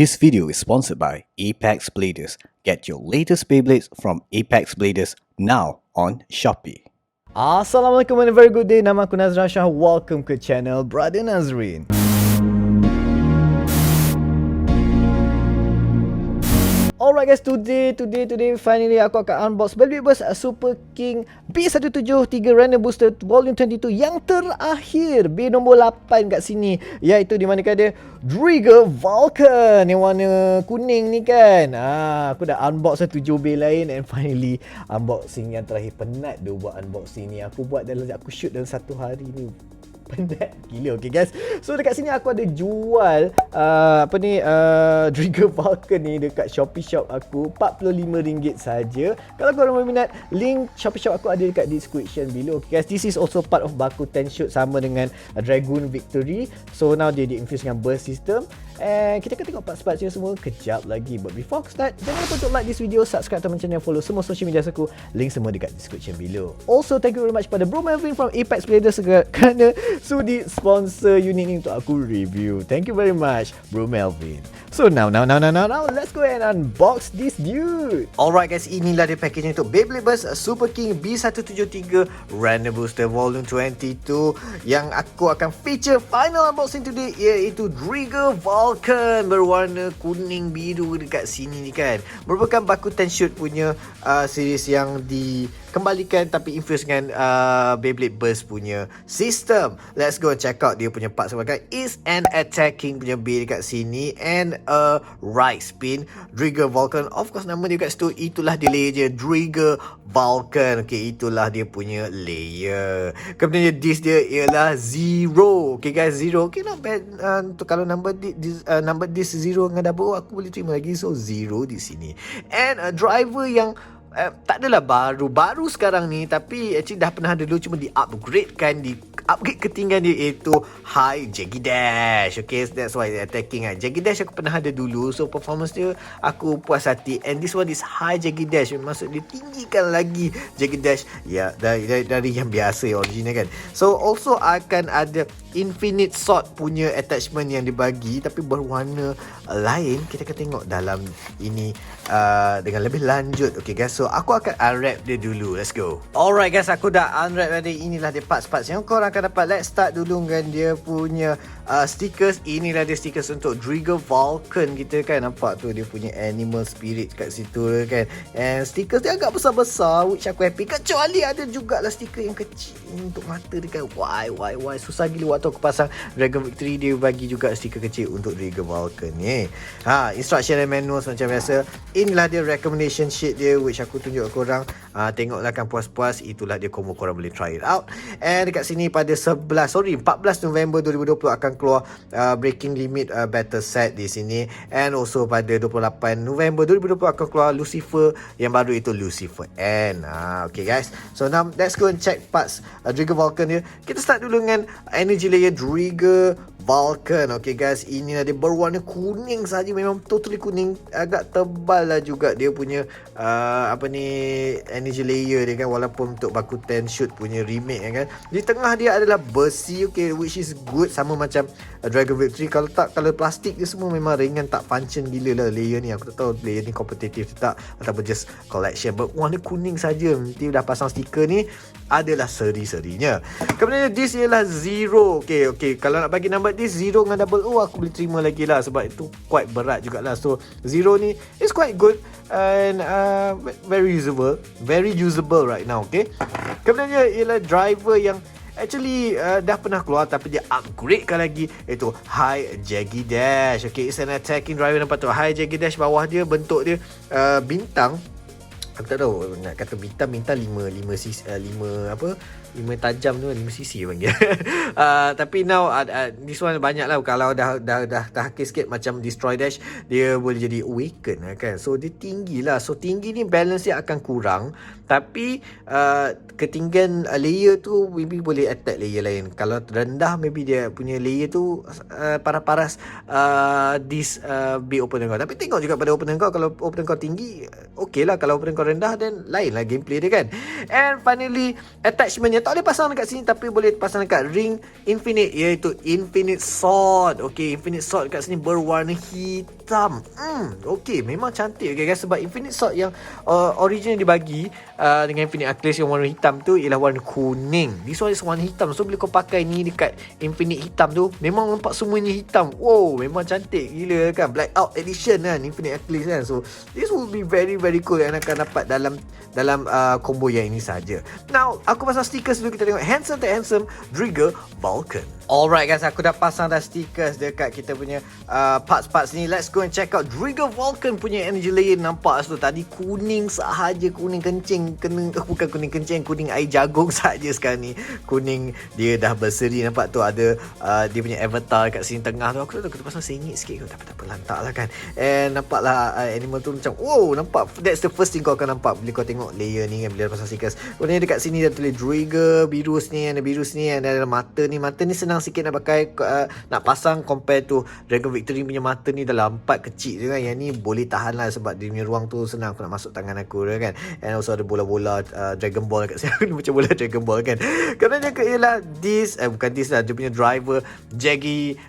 This video is sponsored by Apex Bladers. Get your latest Beyblades from Apex Bladers now on Shopee. Assalamualaikum and a very good day. Nama aku Nazran Shah. Welcome ke channel Brother Nazrin. Alright guys, today finally aku akan unbox Beyblade Burst Super King B173 Random Booster Volume 22 yang terakhir, B nombor 8 kat sini, iaitu di mana ada Driger Vulcan yang warna kuning ni kan. Aku dah unbox 7 B lain and finally unboxing yang terakhir. Penat dia buat unboxing ni. Aku shoot dalam satu hari ni. Penat gila. Okay guys, so dekat sini aku ada jual Driger Vulcan ni dekat Shopee Shop aku RM45 saja. Kalau korang berminat, link Shopee Shop aku ada dekat description below. Okay guys, this is also part of Bakuten shoot sama dengan Dragoon Victory. So now dia di-infuse dengan burst system. And kita akan tengok parts-parts semua kejap lagi. But before aku start, jangan lupa untuk like this video, subscribe teman channel, follow semua social media aku. Link semua dekat description below. Also, thank you very much pada Bro Melvin from Apex Bladers kerana sudi sponsor unit ni untuk aku review. Thank you very much, Bro Melvin. So now, let's go and unbox this dude. Alright guys, inilah dia packaging untuk Beyblade Burst Super King B173 Random Booster Volume 22 yang aku akan feature final unboxing today, iaitu Driger Vulcan berwarna kuning biru dekat sini ni kan. Merupakan Bakuten shoot punya series yang dikembalikan tapi infuse dengan Beyblade Burst punya sistem. Let's go check out dia punya parts sebagai is an attacking punya B dekat sini and a right spin Driger Vulcan. Of course nama dia kat situ, itulah dia layer je, Driger Vulcan. Okay, itulah dia punya layer. Kemudian disc dia ialah 0. Okay guys, 0. Okay, not bad. Untuk kalau number disc 0 dengan double, aku boleh terima lagi. So 0 di sini. And a driver yang tak adalah baru sekarang ni, tapi actually dah pernah ada dulu, cuma di-upgrade ketinggian dia, iaitu High Jaggy Dash. Okay, that's why attacking Jaggy Dash aku pernah ada dulu, so performance dia aku puas hati. And this one is High Jaggy Dash, maksud dia tinggikan lagi Jaggy Dash ya, dari yang biasa original kan. So also akan ada Infinite Sword punya attachment yang dibagi tapi berwarna lain. Kita akan tengok dalam ini dengan lebih lanjut. Okay guys, so aku akan unwrap dia dulu. Let's go. Alright guys, aku dah unwrap tadi. Inilah dia parts-parts yang korang akan dapat. Let's start dulu dengan dia punya stickers. Inilah dia stickers untuk Driger Vulcan kita kan. Nampak tu dia punya animal spirit kat situ kan. And stickers dia agak besar-besar, which aku happy. Kecuali ada jugalah stiker yang kecil untuk mata dia kan. Why susah gila waktu aku pasang Dragon Victory, dia bagi juga stiker kecil untuk Driger Vulcan ni. Instruction and manuals macam biasa. Inilah dia recommendation sheet dia, which aku tunjuk korang. Tengoklah kan puas-puas. Itulah dia combo, korang boleh try it out. And dekat sini pada 14 November 2020 akan keluar Breaking Limit Battle Set di sini. And also pada 28 November 2020 akan keluar Lucifer yang baru, itu Lucifer N. Okay guys, so now let's go and check parts Driger Vulcan dia. Kita start dulu dengan energy layer Driger Vulcan. Okay guys, ini dia berwarna kuning saja, memang totally kuning. Agak tebal lah juga dia punya energy layer dia kan, walaupun untuk Bakuten shoot punya remake kan. Di tengah dia adalah besi, okay, which is good, sama macam Dragon Victory. Kalau plastik dia semua memang ringan, tak function gila lah layer ni. Aku tak tahu layer ni kompetitif tak ataupun just collection. Berwarna kuning saja, nanti dah pasang stiker ni adalah seri-serinya. Kemudian this ialah 0. Okay, kalau nak bagi number this 0 dengan double O, aku boleh terima lagi lah, sebab itu quite berat jugalah. So 0 ni is quite good and very usable right now. Okay, kemudian ialah driver yang actually dah pernah keluar tapi dia upgradekan lagi, iaitu High Jaggy Dash. Okay, it's an attacking driver. Nampak tu High Jaggy Dash, bawah dia bentuk dia bintang. Aku tak tahu nak kata bintang 5 tajam tu, 5 cc panggil. Tapi now this one banyak lah. Kalau dah hakis sikit macam Destroy Dash, dia boleh jadi Awaken kan. So dia tinggi lah. So tinggi ni balance dia akan kurang, tapi ketinggian layer tu maybe boleh attack layer lain. Kalau rendah maybe dia punya layer tu paras-paras this be open kau. Tapi tengok juga pada open kau. Kalau open kau tinggi, okay lah. Kalau open kau rendah, then lain lah gameplay dia kan. And finally, attachment tak boleh pasang dekat sini, tapi boleh pasang dekat ring Infinite, iaitu Infinite Sword. Okay, Infinite Sword dekat sini berwarna hitam. hitam. Okay, memang cantik. Okay guys, sebab Infinite Sword yang original dibagi dengan Infinite Achilles yang warna hitam tu ialah warna kuning. This one is warna hitam. So bila kau pakai ni dekat Infinite hitam tu, memang nampak semuanya hitam. Wow, memang cantik gila kan. Blackout edition kan Infinite Achilles kan. So this will be very very cool yang akan dapat dalam combo yang ini saja. Now, aku pasang stickers dulu, kita tengok handsome tak handsome Driga Vulcan. Alright guys, aku dah pasang dah stickers dekat kita punya parts-parts ni. Let's go and check out Driga Vulcan punya energy layer. Nampak tu tadi kuning sahaja, kuning kencing, bukan kuning kencing, kuning air jagung sahaja. Sekarang ni kuning dia dah berseri. Nampak tu ada dia punya avatar kat sini tengah tu. Aku tak tahu kita pasang sengit sikit ke, tak apa lantak lah kan. And nampak lah animal tu macam wow, nampak. That's the first thing kau akan nampak bila kau tengok layer ni kan, bila pasang stickers. Kemudian dekat sini dah tulis Driga biru sini, ada biru sini, ada mata ni. Mata ni senang sikit nak pakai, nak pasang compare tu Dragon Victory punya mata ni dalam 4 kecil je kan. Yang ni boleh tahan lah sebab dia punya ruang tu senang aku nak masuk tangan aku kan. And also ada bola-bola Dragon Ball kat sini. Macam bola Dragon Ball kan. Kerana dia ialah bukan this lah, dia punya driver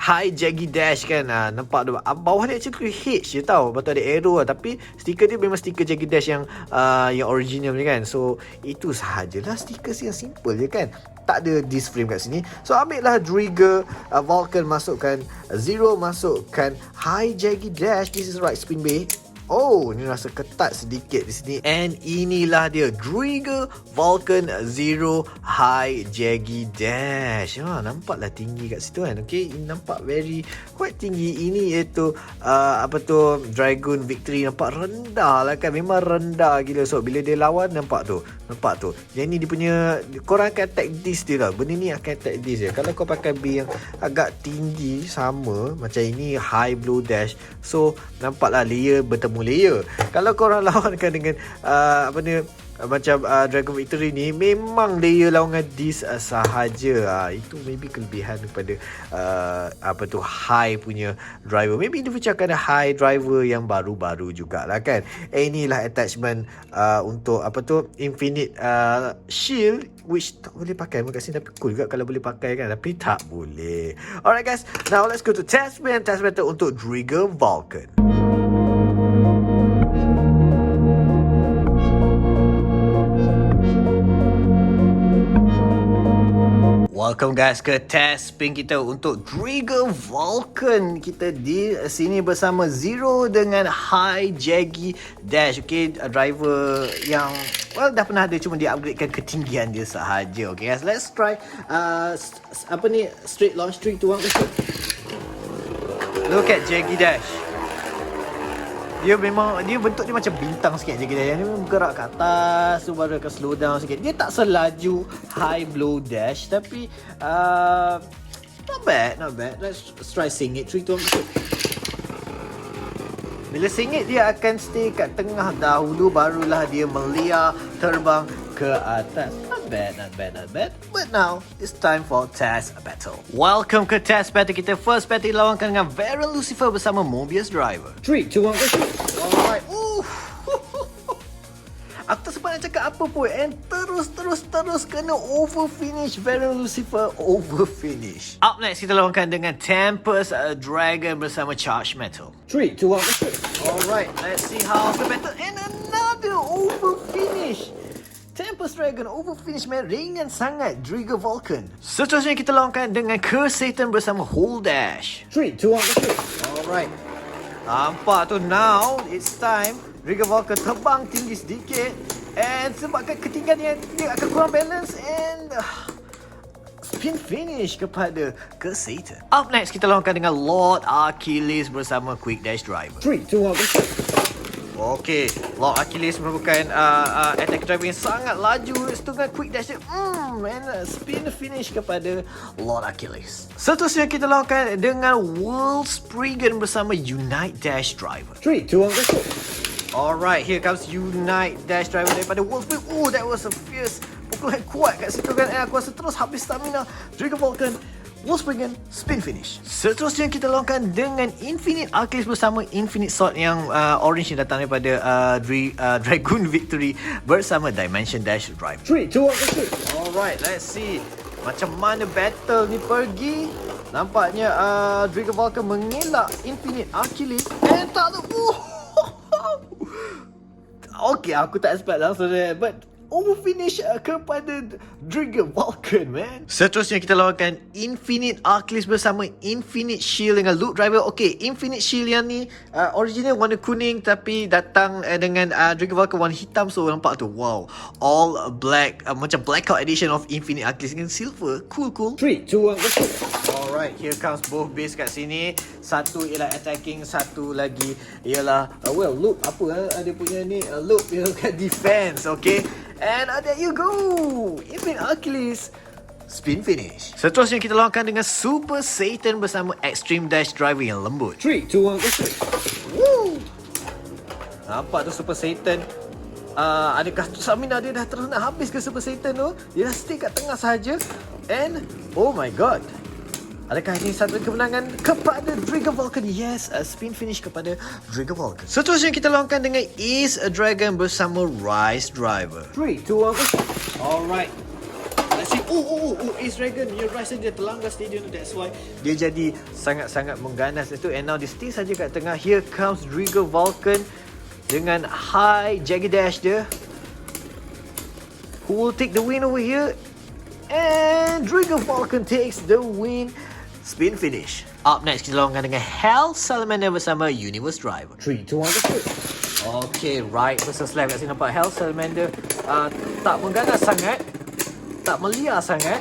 High Jaggy Dash kan. Nampak tu bawah dia actually H je tau, lepas tu ada arrow lah. Tapi stiker dia memang stiker Jaggy Dash yang original ni kan. So itu sahajalah stiker yang simple je kan. Tak ada disc frame kat sini. So ambil lah Driga Vulcan, masukkan Zero, masukkan High Jaggy Dash. This is right spin bay. Oh, ni rasa ketat sedikit di sini. And inilah dia Driga Vulcan Zero High Jaggy Dash. Nampaklah tinggi kat situ kan. Okay, ini nampak quite tinggi. Ini iaitu Dragon Victory. Nampak rendah lah kan. Memang rendah gila. So bila dia lawan, nampak tu. Yang ni dia punya, korang akan attack this dia lah. Benda ni akan attack this dia. Kalau kau pakai B yang agak tinggi sama, macam ini High Blow Dash. So nampaklah layer bertemu layer. Kalau korang lawankan dengan macam Dragon Victory ni, memang layer lawan dengan this sahaja. Itu maybe kelebihan daripada high punya driver. Maybe in the future akan ada high driver yang baru-baru jugalah kan. Inilah attachment untuk Infinite Shield, which tak boleh pakai kat sini, tapi cool juga kalau boleh pakai kan, tapi tak boleh. Alright guys, now let's go to test battle untuk Driga Vulcan. Welcome guys ke test spin kita untuk Driga Vulcan. Kita di sini bersama Zero dengan High Jaggy Dash. Okay, driver yang dah pernah ada, cuma dia upgradekan ketinggian dia sahaja. Okay guys, let's try straight launch 3, 2, 1. Look at Jaggy Dash. Dia bentuk dia macam bintang sikit je. Dia bergerak ke atas tu baru akan slow down sikit. Dia tak selaju High Blow Dash, tapi not bad. Let's try singit 3, 2, 1. Bila singit dia akan stay kat tengah dahulu, barulah dia meliar terbang ke atas. Not bad. But now it's time for test battle. Welcome ke test battle kita. First battle lawankan dengan Baron Lucifer bersama Mobius Driver. 3, 2, 1, go. Alright. Aku tak sempat nak cakap apa pun. And terus kena over finish. Baron Lucifer over finish. Up next kita lawankan dengan Tempest Dragon bersama Charge Metal. 3, 2, 1, go. Alright, let's see how the battle. And another over finish. Tempest Dragon over finish, man. Ringan sangat Driga Vulcan. Seterusnya kita lawankan dengan Curse Satan bersama Hold Dash. 3, 2, 1, go. Alright. Nampak tu, now it's time Driga Vulcan terbang tinggi sedikit. And sebabkan ketinggian dia akan kurang balance. And spin finish kepada Curse Satan. Up next kita lawankan dengan Lord Achilles bersama Quick Dash Driver. 3, 2, 1, go. Okay, Lord Achilles merupakan attack driver yang sangat laju. Setengah quick dash dia and spin finish kepada Lord Achilles. Seterusnya kita lakukan dengan World Spriggan bersama Unite Dash Driver. 3, 2, 1, go. Alright, here comes Unite Dash Driver daripada World Spriggan. Oh, that was a fierce pukulan kuat kat situ kan. Aku rasa terus habis stamina Driga Vulcan. World Spriggan, spin finish. Seterusnya kita lakukan dengan Infinite Achilles bersama Infinite Sword yang orange yang datang daripada Dragon Victory bersama Dimension Dash Drive. 3, 2, 1, go. Alright, let's see macam mana battle ni pergi. Nampaknya Dragon Vulcan mengelak Infinite Achilles. And tak lu. Okay, aku tak expect langsung dia. But overfinish kepada Dragon Vulcan, man. Seterusnya kita lawankan Infinite Achilles bersama Infinite Shield dengan Loop Driver. Okay, Infinite Shield yang ni original warna kuning tapi datang dengan Dragon Vulcan warna hitam. So nampak tu, wow, all black, macam blackout edition of Infinite Achilles dengan silver. Cool. 3, 2, 1, let's go. Alright, here comes both base kat sini. Satu ialah attacking, satu lagi ialah loop apa ada punya ni, loop dia kat defense. Okay, and there you go, Infinite Achilles spin finish. Seterusnya kita lawankan dengan Super Satan bersama Extreme Dash Driver yang lembut. 3, 2, 1, let's go. Woo! Nampak tu Super Satan. Adakah stamina dia dah terus nak habis ke Super Satan tu? Dia dah stay kat tengah sahaja. And oh my god, adakah ini satu kemenangan kepada Dragon Vulcan? Yes, spin finish kepada Dragon Vulcan. Seterusnya kita lawankan dengan Ace Dragon bersama Rise Driver. 3, 2, 1. Alright. Let's see. Ace Dragon, dia Rise saja terlanggar stadium. That's why dia jadi sangat-sangat mengganas itu. And now dia stay saja kat tengah. Here comes Dragon Vulcan dengan high Jaggy Dash dia. Who will take the win over here? And Dragon Vulcan takes the win. Spin finish. Up next kita lawankan dengan Hell Salamander bersama Universe Driver. 3, 2, 1, let's go. Okay, right versus left kat sini nampak Hell Salamander tak mengganas sangat, tak meliar sangat.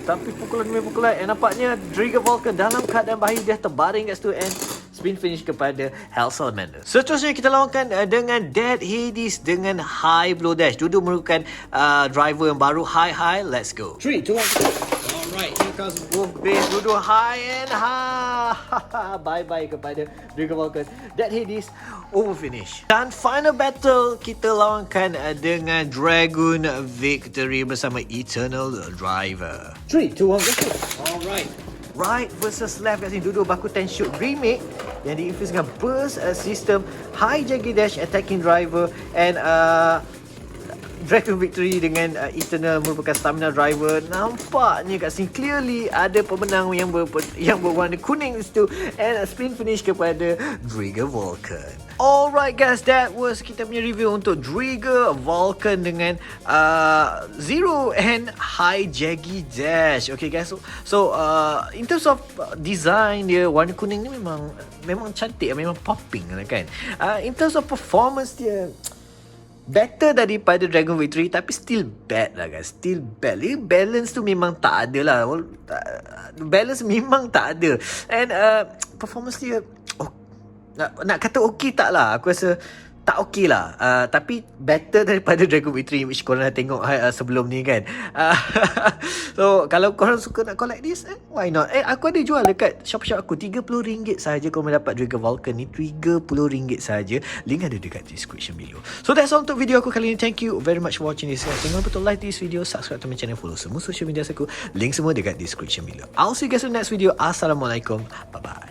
Tapi pukulan demi pukulan, and nampaknya Dragon Vulcan dalam keadaan bahaya, dia terbaring kat situ and spin finish kepada Hell Salamander. Seterusnya kita lawankan dengan Dead Hades dengan High Blow Dash. Dua-dua merupakan driver yang baru. High, let's go. 3, 2, 1. Alright, here comes both base. Dua-dua high and bye-bye kepada Dragon Vulcan. Dead Hades over finish. Dan final battle kita lawankan dengan Dragon Victory bersama Eternal Driver. 3, 2, 1, let's go. Alright, right versus left kat sini. Dua-dua baku Tenshoot remake yang diinfuse dengan burst system, high Jaggy Dash attacking driver, and Dragon Victory dengan Eternal merupakan stamina driver. Nampaknya kat sini clearly ada pemenang yang berwarna kuning di situ, and spin finish kepada Dragon Vulcan. Alright guys, that was kita punya review untuk Dragon Vulcan dengan Zero and High Jaggy Dash. Okay guys, so in terms of design dia, warna kuning ni memang cantik, memang popping kan. In terms of performance dia better daripada Dragon Victory, tapi still bad lah guys. Still bad. Balance tu memang tak ada lah. Balance memang tak ada. And performance dia nak kata okey tak lah. Aku rasa tak okey lah. Tapi better daripada Dragon Victory, which korang dah tengok sebelum ni kan. So kalau korang suka nak collect this, why not? Aku ada jual dekat shop aku, RM30 sahaja korang dapat Dragon Vulcan ni. RM30 sahaja. Link ada dekat description below. So that's all untuk video aku kali ni. Thank you very much for watching this. Jangan lupa untuk like this video, subscribe to my channel, follow semua social media aku. Link semua dekat description below. I'll see you guys in the next video. Assalamualaikum. Bye bye.